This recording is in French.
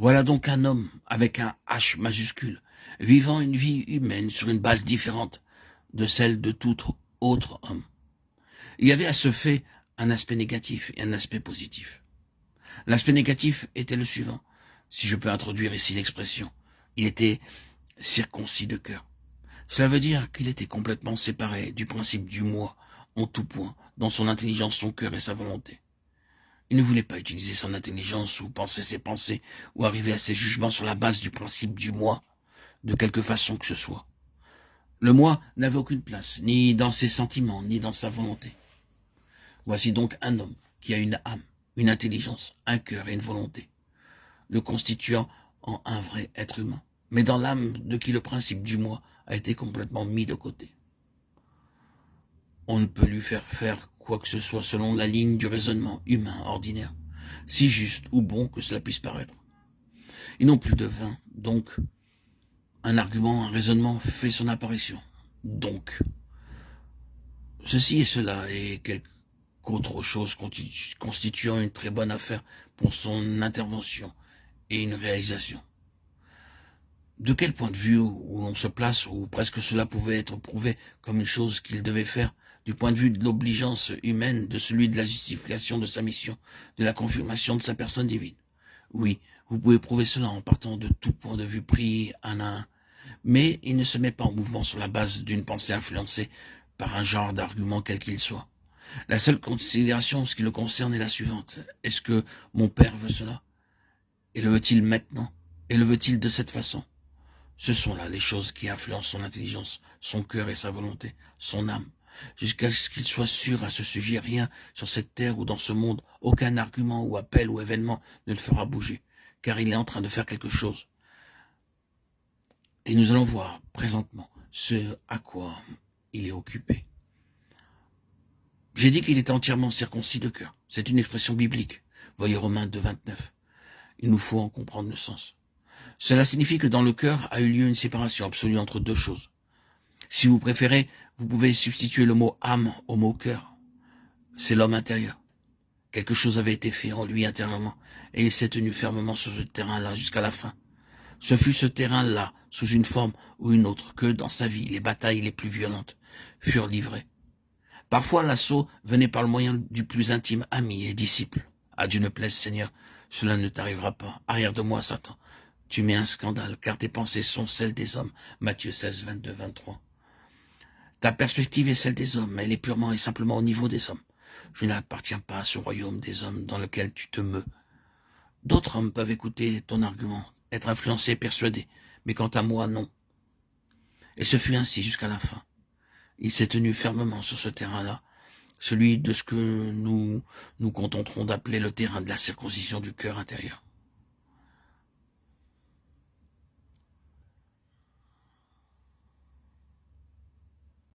Voilà donc un homme avec un H majuscule, vivant une vie humaine sur une base différente de celle de tout autre homme. Il y avait à ce fait un aspect négatif et un aspect positif. L'aspect négatif était le suivant, si je peux introduire ici l'expression. Il était circoncis de cœur. Cela veut dire qu'il était complètement séparé du principe du moi en tout point, dans son intelligence, son cœur et sa volonté. Il ne voulait pas utiliser son intelligence ou penser ses pensées ou arriver à ses jugements sur la base du principe du moi, de quelque façon que ce soit. Le moi n'avait aucune place, ni dans ses sentiments, ni dans sa volonté. Voici donc un homme qui a une âme, une intelligence, un cœur et une volonté, le constituant en un vrai être humain, mais dans l'âme de qui le principe du moi a été complètement mis de côté. On ne peut lui faire quoi que ce soit selon la ligne du raisonnement humain ordinaire, si juste ou bon que cela puisse paraître. Ils n'ont plus de vain, donc un argument, un raisonnement fait son apparition. Donc, ceci et cela et quelque autre chose constituant une très bonne affaire pour son intervention et une réalisation. De quel point de vue où l'on se place, où presque cela pouvait être prouvé comme une chose qu'il devait faire, du point de vue de l'obligeance humaine, de celui de la justification de sa mission, de la confirmation de sa personne divine. Oui, vous pouvez prouver cela en partant de tout point de vue pris un à un, mais il ne se met pas en mouvement sur la base d'une pensée influencée par un genre d'argument quel qu'il soit. La seule considération en ce qui le concerne est la suivante. Est-ce que mon père veut cela? Et le veut-il maintenant? Et le veut-il de cette façon? Ce sont là les choses qui influencent son intelligence, son cœur et sa volonté, son âme. Jusqu'à ce qu'il soit sûr à ce sujet, rien sur cette terre ou dans ce monde, aucun argument ou appel ou événement ne le fera bouger, car il est en train de faire quelque chose. Et nous allons voir présentement ce à quoi il est occupé. J'ai dit qu'il était entièrement circoncis de cœur. C'est une expression biblique. Voyez Romains 2, 29. Il nous faut en comprendre le sens. Cela signifie que dans le cœur a eu lieu une séparation absolue entre deux choses. Si vous préférez, vous pouvez substituer le mot âme au mot cœur. C'est l'homme intérieur. Quelque chose avait été fait en lui intérieurement, et il s'est tenu fermement sur ce terrain-là jusqu'à la fin. Ce fut ce terrain-là, sous une forme ou une autre, que dans sa vie, les batailles les plus violentes furent livrées. Parfois l'assaut venait par le moyen du plus intime ami et disciple. À Dieu ne plaise, Seigneur, cela ne t'arrivera pas. Arrière de moi, Satan. Tu mets un scandale, car tes pensées sont celles des hommes. Matthieu 16, 22, 23. Ta perspective est celle des hommes, elle est purement et simplement au niveau des hommes. Je n'appartiens pas à ce royaume des hommes dans lequel tu te meus. D'autres hommes peuvent écouter ton argument, être influencés et persuadés, mais quant à moi, non. Et ce fut ainsi jusqu'à la fin. Il s'est tenu fermement sur ce terrain-là, celui de ce que nous contenterons d'appeler le terrain de la circoncision du cœur intérieur.